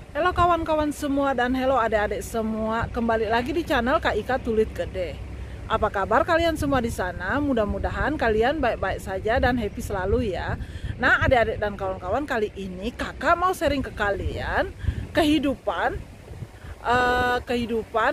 Halo kawan-kawan semua dan hello adik-adik semua. Kembali lagi di channel Kak Ika Tulit Gede. Apa kabar kalian semua di sana? Mudah-mudahan kalian baik-baik saja dan happy selalu ya. Nah, adik-adik dan kawan-kawan, kali ini kakak mau sharing ke kalian kehidupan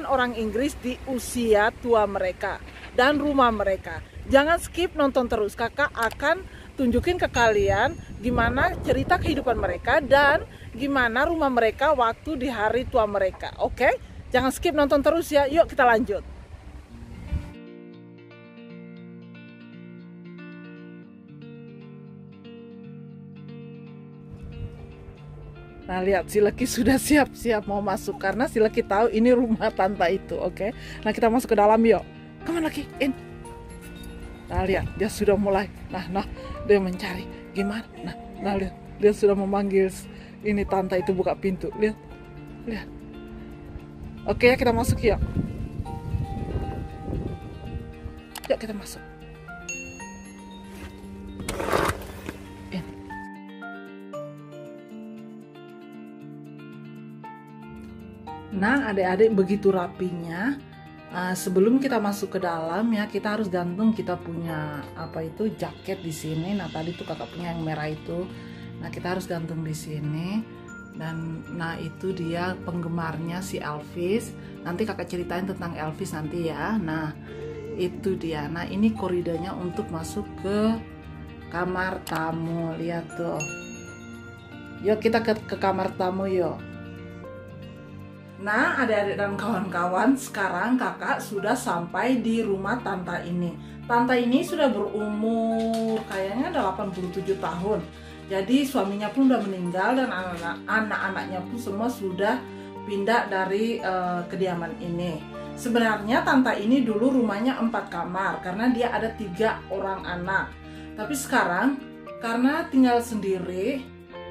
orang Inggris di usia tua mereka dan rumah mereka. Jangan skip, nonton terus. Kakak akan tunjukin ke kalian gimana cerita kehidupan mereka dan gimana rumah mereka waktu di hari tua mereka. Oke? Jangan skip, nonton terus ya. Yuk kita lanjut. Nah, lihat si Leki sudah siap-siap mau masuk karena si Leki tahu ini rumah tante itu. Oke? Nah, kita masuk ke dalam yuk. Come on Leki, in. Nah, lihat dia sudah mulai. Nah, dia mencari gimana. Nah, lihat dia sudah memanggil ini tante itu buka pintu. Lihat. Oke, ya kita masuk yuk. Yuk kita masuk. Nah, adik-adik, begitu rapinya. Sebelum kita masuk ke dalam ya, kita harus gantung kita punya jaket di sini. Nah, tadi tuh kakak punya yang merah itu. Nah, kita harus gantung di sini. Dan nah itu dia penggemarnya si Elvis. Nanti kakak ceritain tentang Elvis nanti ya. Nah, itu dia. Nah, ini koridornya untuk masuk ke kamar tamu. Lihat tuh. Yuk kita ke kamar tamu yuk. Nah, adik-adik dan kawan-kawan, sekarang kakak sudah sampai di rumah tante ini. Tante ini sudah berumur kayaknya 87 tahun. Jadi suaminya pun udah meninggal dan anak-anaknya pun semua sudah pindah dari kediaman ini. Sebenarnya tante ini dulu rumahnya 4 kamar karena dia ada 3 orang anak. Tapi sekarang karena tinggal sendiri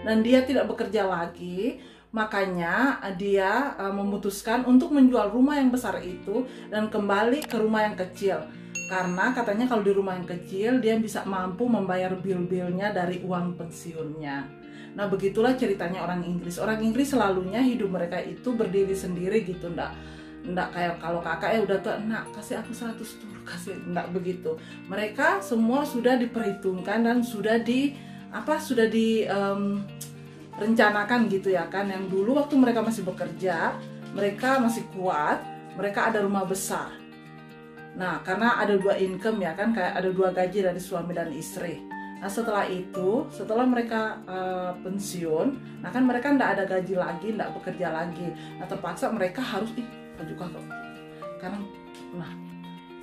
dan dia tidak bekerja lagi, makanya dia memutuskan untuk menjual rumah yang besar itu dan kembali ke rumah yang kecil. Karena katanya kalau di rumah yang kecil dia bisa mampu membayar bil-bilnya dari uang pensiunnya. Nah, begitulah ceritanya orang Inggris. Orang Inggris selalunya hidup mereka itu berdiri sendiri gitu, ndak kayak kalau kakak ya udah tuh, nak kasih aku 100 tur, kasih, ndak begitu. Mereka semua sudah diperhitungkan dan sudah rencanakan gitu ya kan. Yang dulu waktu mereka masih bekerja, mereka masih kuat, mereka ada rumah besar. Nah, karena ada 2 income ya kan, kayak ada 2 gaji dari suami dan istri. Nah, setelah itu, setelah mereka pensiun, nah kan mereka ndak ada gaji lagi, ndak bekerja lagi. Nah, terpaksa mereka harus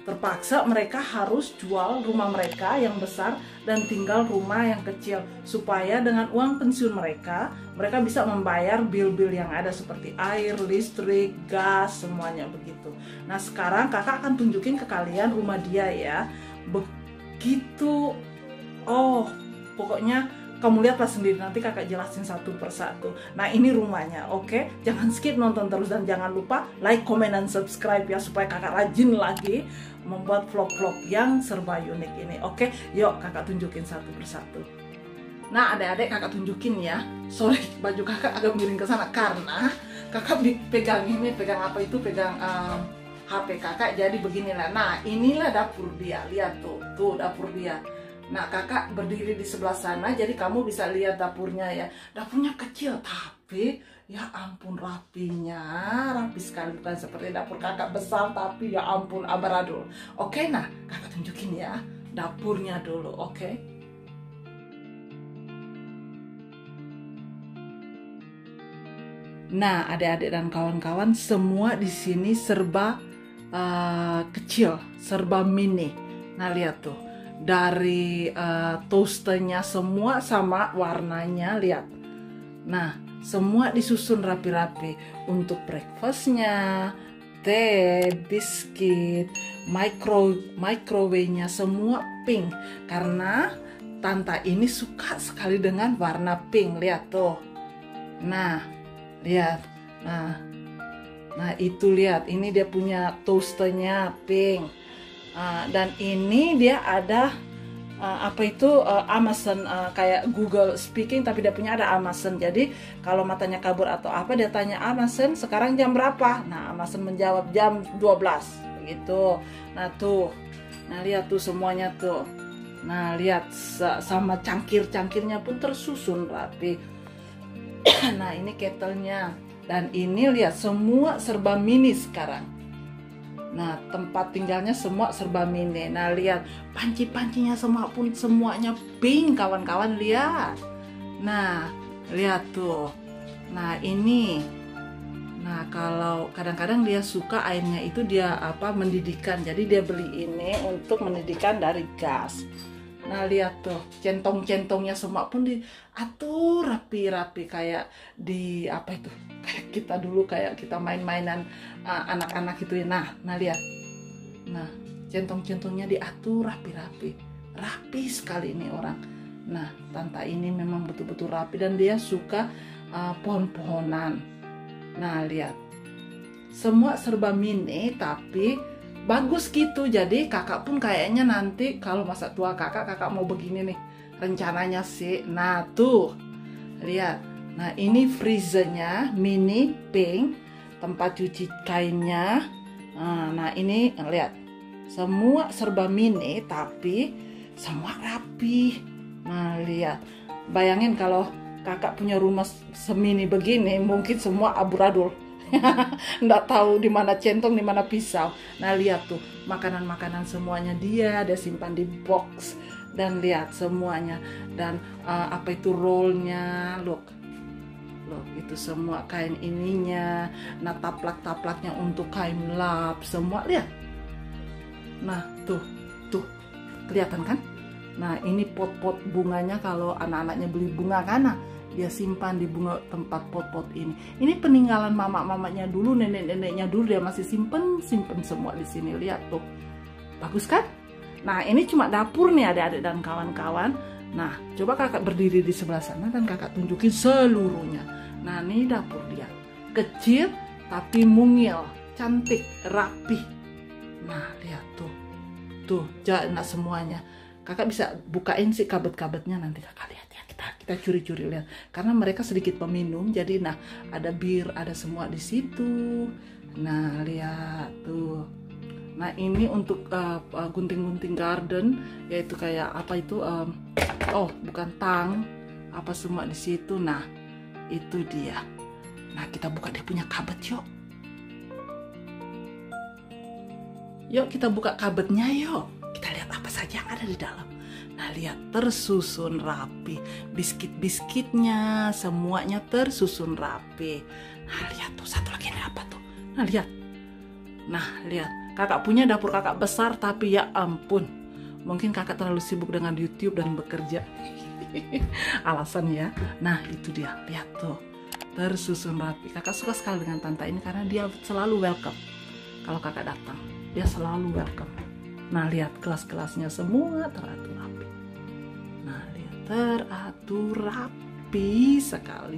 terpaksa mereka harus jual rumah mereka yang besar dan tinggal rumah yang kecil supaya dengan uang pensiun mereka bisa membayar bil-bil yang ada seperti air, listrik, gas, semuanya begitu. Nah, sekarang kakak akan tunjukin ke kalian rumah dia ya. Begitu, pokoknya kamu lihatlah sendiri, nanti kakak jelasin satu persatu. Nah, ini rumahnya, oke? Jangan skip, nonton terus dan jangan lupa like, comment, dan subscribe ya supaya kakak rajin lagi membuat vlog-vlog yang serba unik ini, oke? Yuk kakak tunjukin satu persatu. Nah, adik-adik kakak tunjukin ya. Sorry, baju kakak agak miring ke sana karena kakak pegang HP kakak, jadi beginilah. Nah, inilah dapur dia, lihat tuh dapur dia. Nah, kakak berdiri di sebelah sana, jadi kamu bisa lihat dapurnya ya. Dapurnya kecil, tapi ya ampun rapinya, rapi sekali. Bukan seperti dapur kakak besar, tapi ya ampun ambaradul. Oke, nah kakak tunjukin ya dapurnya dulu, oke? Nah, adik-adik dan kawan-kawan, semua di sini serba kecil, serba mini. Nah, lihat tuh. Dari toasternya semua sama warnanya, lihat. Nah, semua disusun rapi-rapi. Untuk breakfastnya, teh, biskuit, microwave-nya semua pink. Karena tante ini suka sekali dengan warna pink, lihat tuh. Nah, lihat. Nah itu lihat, ini dia punya toasternya pink. Dan ini dia ada Amazon, kayak Google Speaking tapi dia punya ada Amazon. Jadi kalau matanya kabur atau apa dia tanya Amazon sekarang jam berapa, nah Amazon menjawab jam 12 begitu. Nah tuh, nah lihat tuh semuanya tuh, nah lihat sama cangkir-cangkirnya pun tersusun rapi. Nah ini ketelnya, dan ini lihat semua serba mini sekarang. Nah tempat tinggalnya semua serba mini. Nah lihat panci-pancinya semua pun semuanya pink kawan-kawan, lihat. Nah lihat tuh. Nah ini, nah kalau kadang-kadang dia suka airnya itu dia mendidihkan, jadi dia beli ini untuk mendidihkan dari gas. Nah lihat tuh centong-centongnya semua pun diatur rapi-rapi kayak di kayak kita dulu, kayak kita main-mainan anak-anak itu ya. Nah lihat, nah centong-centongnya diatur rapi-rapi, rapi sekali ini orang. Nah tante ini memang betul-betul rapi dan dia suka pohon-pohonan. Nah lihat, semua serba mini tapi bagus gitu. Jadi kakak pun kayaknya nanti kalau masa tua kakak mau begini nih rencananya sih. Nah tuh lihat, nah ini freezernya mini pink, tempat cuci kainnya. Nah ini lihat, semua serba mini tapi semua rapi. Nah lihat, bayangin kalau kakak punya rumah semini begini, mungkin semua aburadul. Nggak tahu di mana centong, di mana pisau. Nah lihat tuh makanan-makanan semuanya dia simpan di box, dan lihat semuanya. Dan rollnya, look itu semua kain ininya. Nah taplak-taplaknya untuk kain lap semua, lihat. Nah tuh kelihatan kan. Nah ini pot-pot bunganya, kalau anak-anaknya beli bunga kan, dia simpan di bunga tempat pot-pot ini. Ini peninggalan mama-mamanya dulu, nenek-neneknya dulu, dia masih simpen semua di sini. Lihat tuh, bagus kan? Nah ini cuma dapur nih adik-adik dan kawan-kawan. Nah coba kakak berdiri di sebelah sana dan kakak tunjukin seluruhnya. Nah ini dapur dia, kecil tapi mungil, cantik, rapi. Nah lihat tuh jangan semuanya. Kakak bisa bukain sih kabet-kabetnya, nanti kakak lihat ya, kita curi-curi lihat, karena mereka sedikit peminum. Jadi nah ada bir, ada semua di situ. Nah lihat tuh. Nah ini untuk gunting-gunting garden, yaitu kayak bukan tang, semua di situ. Nah itu dia. Nah kita buka dia punya kabet yuk. Yuk kita buka kabetnya yuk. Kita lihat apa saja yang ada di dalam. Nah lihat, tersusun rapi, biskuit-biskuitnya semuanya tersusun rapi. Nah lihat tuh, satu lagi ini apa tuh. Nah lihat, kakak punya dapur kakak besar, tapi ya ampun, mungkin kakak terlalu sibuk dengan YouTube dan bekerja. Alasan ya. Nah itu dia, lihat tuh, tersusun rapi. Kakak suka sekali dengan tante ini karena dia selalu welcome. Kalau kakak datang, dia selalu welcome. Nah lihat, kelas-kelasnya semua teratur rapi. Nah lihat, teratur rapi sekali.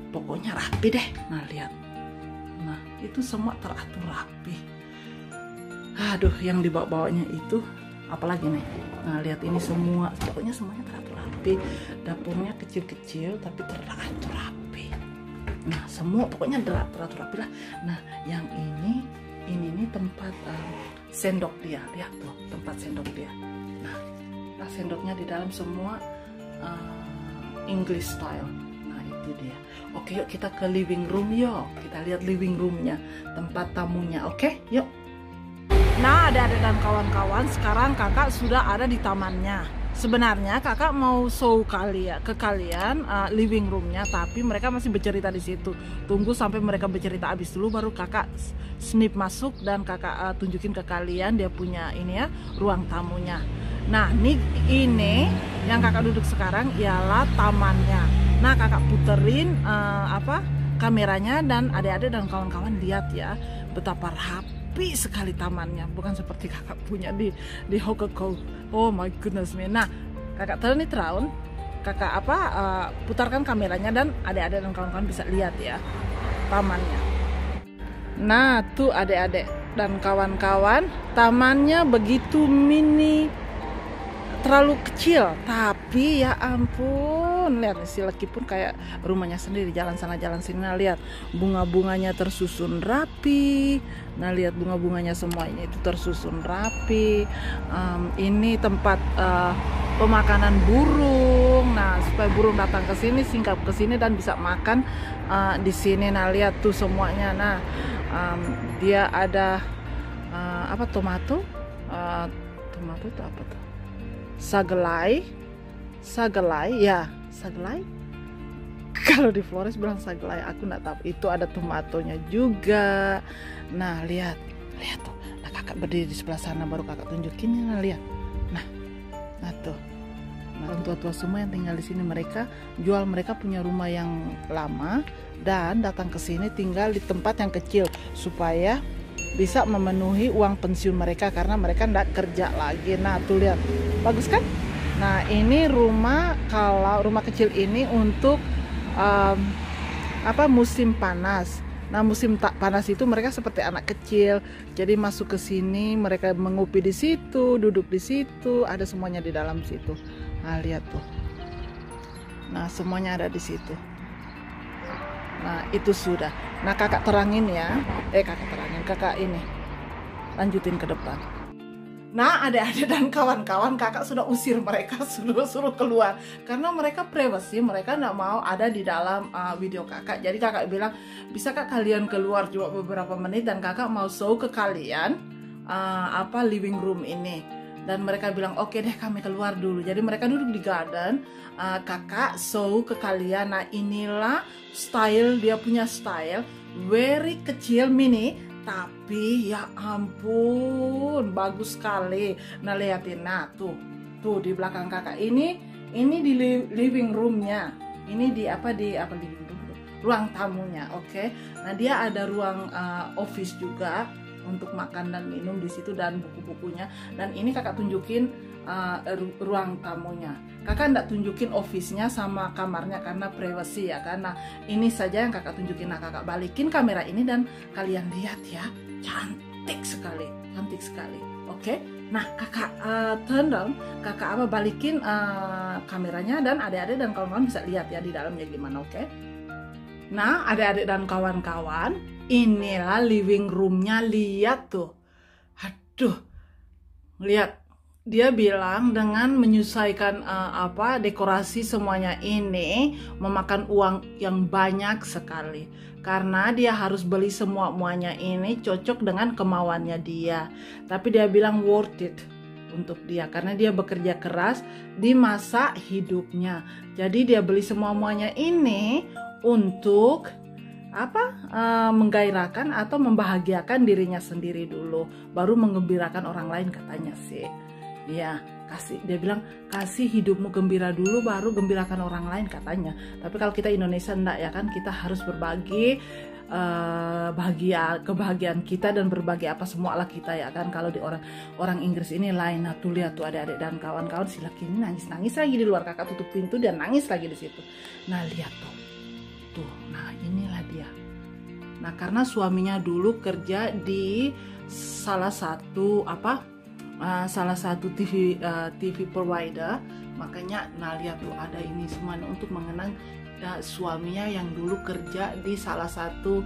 Pokoknya rapi deh. Nah lihat. Nah itu semua teratur rapi. Aduh, yang dibawa-bawanya itu apalagi nih. Nah lihat ini semua, pokoknya semuanya teratur rapi. Dapurnya kecil-kecil tapi teratur rapi. Nah semua pokoknya teratur rapi lah. Nah yang ini tempat sendok dia, lihat tuh tempat sendok dia. Nah sendoknya di dalam semua English style. Nah itu dia. Oke yuk kita ke living room yuk. Kita lihat living roomnya, tempat tamunya. Oke yuk. Nah adik-adik dan kawan-kawan, sekarang kakak sudah ada di tamannya. Sebenarnya kakak mau show ke kalian living roomnya, tapi mereka masih bercerita di situ. Tunggu sampai mereka bercerita habis dulu, baru kakak snip masuk dan kakak tunjukin ke kalian dia punya ini ya, ruang tamunya. Nah ini yang kakak duduk sekarang ialah tamannya. Nah kakak puterin kameranya, dan adik-adik dan kawan-kawan lihat ya betapa rapi sekali tamannya, bukan seperti kakak punya di Hokkaido. Oh my goodness me. Nah kakak turn it round, kakak putarkan kameranya dan adik-adik dan kawan-kawan bisa lihat ya tamannya. Nah tuh adik-adik dan kawan-kawan, tamannya begitu mini, terlalu kecil, tapi ya ampun, lihat si Leki pun kayak rumahnya sendiri, jalan sana jalan sini. Nah lihat bunga-bunganya tersusun rapi. Nah lihat bunga-bunganya semuanya itu tersusun rapi. Ini tempat pemakanan burung. Nah supaya burung datang ke sini, singkap ke sini dan bisa makan di sini. Nah lihat tuh semuanya. Nah dia ada apa, tomato itu apa tuh? Sagelai ya, sagelai. Kalau di Flores bilang sagelai, aku nggak tahu. Itu ada tomatonya juga. Nah lihat tuh. Nah kakak berdiri di sebelah sana, baru kakak tunjukin. Nah lihat, nah tuh. Nah tua-tua semua yang tinggal di sini, mereka jual, mereka punya rumah yang lama dan datang ke sini tinggal di tempat yang kecil supaya bisa memenuhi uang pensiun mereka karena mereka nggak kerja lagi. Nah tuh lihat, bagus kan? Nah ini rumah, kalau rumah kecil ini untuk musim panas. Nah musim panas itu mereka seperti anak kecil, jadi masuk ke sini, mereka mengopi di situ, duduk di situ, ada semuanya di dalam situ. Nah lihat tuh, nah semuanya ada di situ. Nah itu sudah. Nah kakak terangin ya, kakak ini lanjutin ke depan. Nah adik-adik dan kawan-kawan, kakak sudah usir mereka, suruh keluar karena mereka privacy, mereka nggak mau ada di dalam video kakak. Jadi kakak bilang, bisa kak kalian keluar cuma beberapa menit dan kakak mau show ke kalian living room ini. Dan mereka bilang oke deh, kami keluar dulu. Jadi mereka duduk di garden, kakak show ke kalian. Nah inilah style, dia punya style very kecil, mini, tapi ya ampun bagus sekali. Nah lihatin, nah tuh di belakang kakak ini di living roomnya, ini di living room, ruang tamunya. Oke. Nah dia ada ruang office juga untuk makan dan minum di situ dan buku-bukunya. Dan ini kakak tunjukin ruang tamunya. Kakak nggak tunjukin office-nya sama kamarnya karena privacy ya kan. Nah ini saja yang kakak tunjukin. Nah kakak balikin kamera ini dan kalian lihat ya, cantik sekali. Oke. Nah kakak turn down, kakak balikin kameranya dan adik-adik dan kawan-kawan bisa lihat ya di dalamnya gimana. Oke. Nah adik-adik dan kawan-kawan, inilah living roomnya. Lihat tuh, aduh, lihat, dia bilang dengan menyesuaikan dekorasi semuanya ini memakan uang yang banyak sekali karena dia harus beli semuanya ini cocok dengan kemauannya dia. Tapi dia bilang worth it untuk dia karena dia bekerja keras di masa hidupnya. Jadi dia beli semuanya ini untuk menggairahkan atau membahagiakan dirinya sendiri dulu, baru menggembirakan orang lain katanya sih. Ya, dia bilang kasih hidupmu gembira dulu baru gembirakan orang lain katanya. Tapi kalau kita Indonesia enggak ya kan, kita harus berbagi kebahagiaan kita dan berbagi apa semua lah kita ya kan. Kalau di orang Inggris ini lain. Nah tuh lihat tuh adik-adik dan kawan-kawan, si Laki ini nangis lagi di luar. Kakak tutup pintu dan nangis lagi di situ. Nah lihat tuh, nah inilah dia. Nah karena suaminya dulu kerja di salah satu TV provider, makanya nah lihat tuh ada ini semua untuk mengenang suaminya yang dulu kerja di salah satu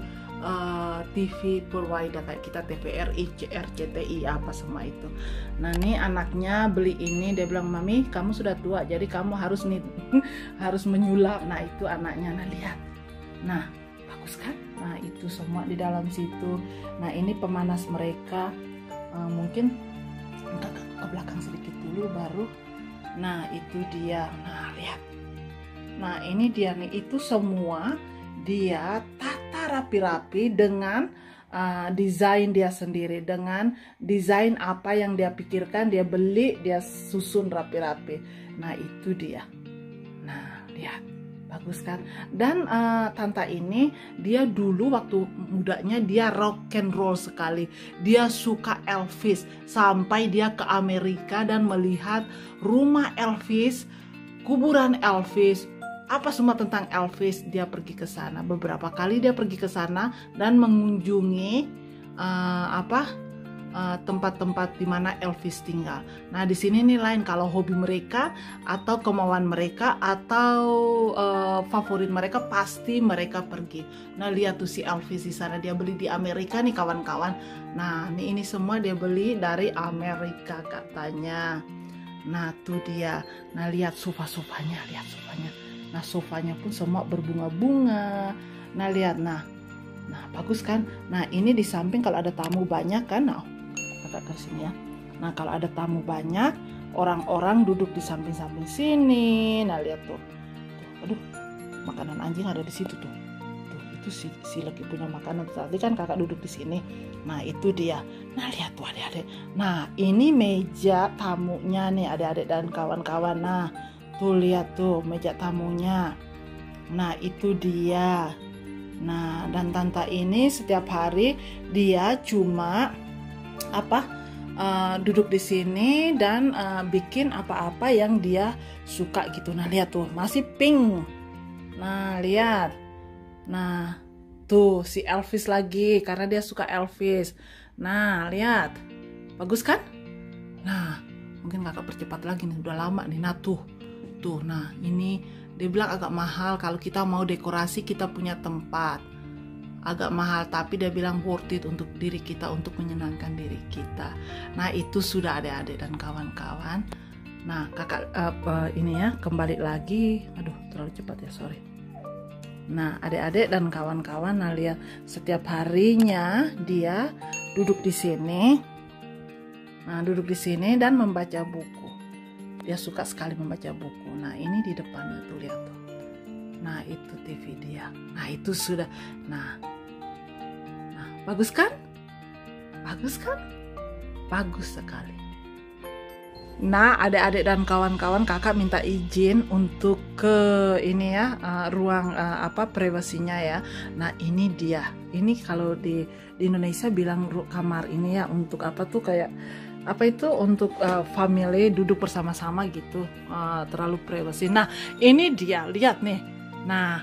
TV provider kayak kita TVRI, RCTI apa semua itu. Nah nih anaknya beli ini, dia bilang mami kamu sudah tua jadi kamu harus harus menyulap. Nah itu anaknya. Nah lihat, nah bagus kan. Nah itu semua di dalam situ. Nah ini pemanas mereka, mungkin ke belakang sedikit dulu baru. Nah itu dia. Nah lihat, nah ini dia nih, itu semua dia tata rapi-rapi dengan desain dia sendiri, dengan desain apa yang dia pikirkan, dia beli, dia susun rapi-rapi. Nah itu dia. Nah lihat, bagus kan. Dan tante ini dia dulu waktu mudanya dia rock and roll sekali, dia suka Elvis sampai dia ke Amerika dan melihat rumah Elvis, kuburan Elvis, apa semua tentang Elvis. Dia pergi ke sana beberapa kali, dia pergi ke sana dan mengunjungi tempat-tempat di mana Elvis tinggal. Nah di sini nih lain, kalau hobi mereka atau kemauan mereka atau favorit mereka pasti mereka pergi. Nah lihat tuh si Elvis di sana, dia beli di Amerika nih kawan-kawan. Nah ini semua dia beli dari Amerika katanya. Nah tuh dia. Nah lihat sofa-sofanya, lihat sofanya. Nah sofanya pun semua berbunga-bunga. Nah lihat, nah bagus kan. Nah ini di samping kalau ada tamu banyak kan, nah kakak ke sini ya. Nah kalau ada tamu banyak, orang-orang duduk di samping-samping sini. Nah lihat tuh, aduh makanan anjing ada di situ tuh. Itu si lagi punya makanan. Tadi kan kakak duduk di sini. Nah itu dia. Nah lihat tuh adik-adik. Nah ini meja tamunya nih adik-adik dan kawan-kawan. Nah tuh lihat tuh meja tamunya. Nah itu dia. Nah dan tante ini setiap hari dia cuma duduk di sini dan bikin apa-apa yang dia suka gitu. Nah lihat tuh masih pink. Nah lihat. Nah tuh si Elvis lagi karena dia suka Elvis. Nah lihat, bagus kan? Nah mungkin kakak percepat lagi nih, udah lama nih. Nah tuh. Nah ini dia bilang agak mahal kalau kita mau dekorasi, kita punya tempat agak mahal, tapi dia bilang worth it untuk diri kita, untuk menyenangkan diri kita. Nah itu sudah adik-adik dan kawan-kawan. Nah kakak ini ya kembali lagi, aduh terlalu cepat ya, sorry. Nah adik-adik dan kawan-kawan, nah lihat setiap harinya dia duduk di sini. Nah duduk di sini dan membaca buku. Dia suka sekali membaca buku. Nah ini di depannya tuh lihat tuh. Nah itu TV dia. Nah itu sudah. Nah bagus kan? Bagus kan? Bagus sekali. Nah adik-adik dan kawan-kawan, kakak minta izin untuk ke ini ya, ruang privasinya ya. Nah ini dia. Ini kalau di Indonesia bilang kamar ini ya, untuk apa tuh, kayak apa itu, untuk family duduk bersama-sama gitu, terlalu privasi. Nah ini dia, lihat nih. Nah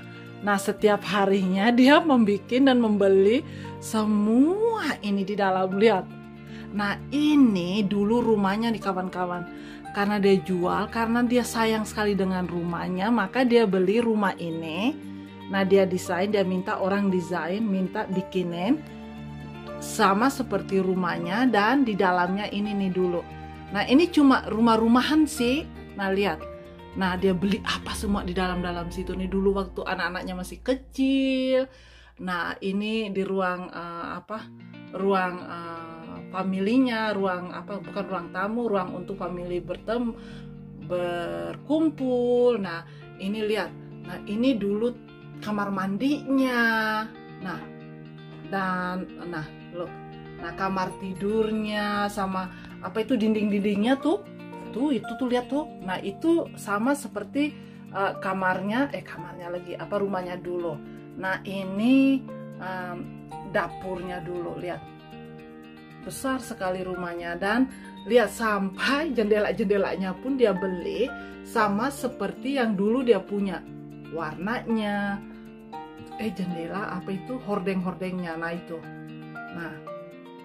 setiap harinya dia membuat dan membeli semua ini di dalam, lihat. Nah ini dulu rumahnya nih kawan-kawan, karena dia jual, karena dia sayang sekali dengan rumahnya, maka dia beli rumah ini. Nah dia desain, dia minta orang desain, minta bikinin sama seperti rumahnya, dan di dalamnya ini nih dulu. Nah ini cuma rumah-rumahan sih. Nah lihat. Nah dia beli apa semua di dalam situ nih dulu waktu anak-anaknya masih kecil. Nah ini di ruang ruang familinya, ruang bukan ruang tamu, ruang untuk family berkumpul. Nah ini lihat. Nah ini dulu kamar mandinya. Nah look. Nah kamar tidurnya sama apa itu dinding-dindingnya tuh itu tuh lihat tuh. Nah itu sama seperti kamarnya lagi rumahnya dulu. Nah ini dapurnya dulu, lihat besar sekali rumahnya. Dan lihat sampai jendela-jendelanya pun dia beli sama seperti yang dulu dia punya, warnanya jendela hordeng-hordengnya. Nah itu. Nah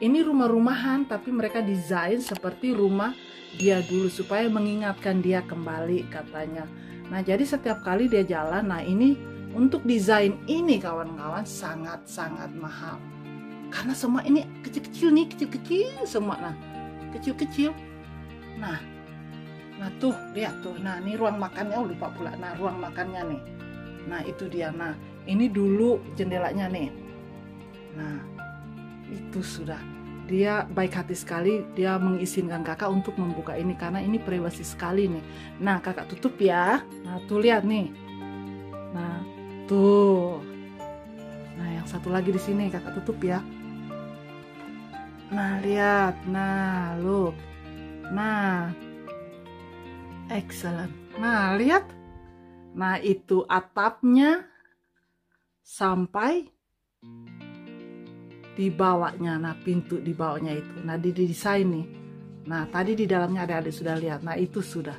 ini rumah-rumahan tapi mereka desain seperti rumah dia dulu supaya mengingatkan dia kembali katanya. Nah jadi setiap kali dia jalan, nah ini untuk desain ini kawan-kawan sangat-sangat mahal, karena semua ini kecil-kecil nih, kecil-kecil semua. Nah kecil-kecil. Nah tuh lihat tuh. Nah ini ruang makannya, lupa pula. Nah ruang makannya nih. Nah itu dia. Nah ini dulu jendelanya nih. Nah itu sudah. Dia baik hati sekali, dia mengizinkan kakak untuk membuka ini karena ini privasi sekali nih. Nah kakak tutup ya. Nah tuh lihat nih. Nah tuh. Nah yang satu lagi di sini kakak tutup ya. Nah lihat. Nah look. Nah excellent. Nah lihat. Nah itu atapnya sampai di bawahnya. Nah pintu di bawahnya itu. Nah didesain nih. Nah tadi di dalamnya adik-adik sudah lihat. Nah itu sudah.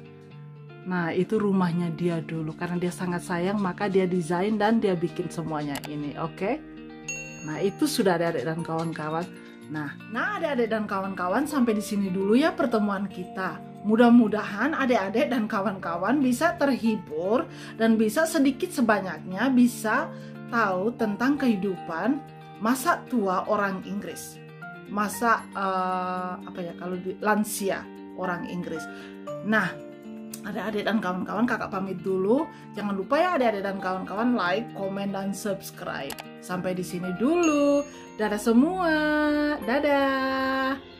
Nah itu rumahnya dia dulu, karena dia sangat sayang maka dia desain dan dia bikin semuanya ini. Oke. Nah itu sudah adik-adik dan kawan-kawan. Nah adik-adik dan kawan-kawan, sampai di sini dulu ya pertemuan kita. Mudah-mudahan adik-adik dan kawan-kawan bisa terhibur dan bisa sedikit sebanyaknya bisa tahu tentang kehidupan masa tua orang Inggris. Masa lansia orang Inggris. Nah, adik-adik dan kawan-kawan, kakak pamit dulu. Jangan lupa ya adik-adik dan kawan-kawan like, komen, dan subscribe. Sampai di sini dulu. Dadah semua. Dadah.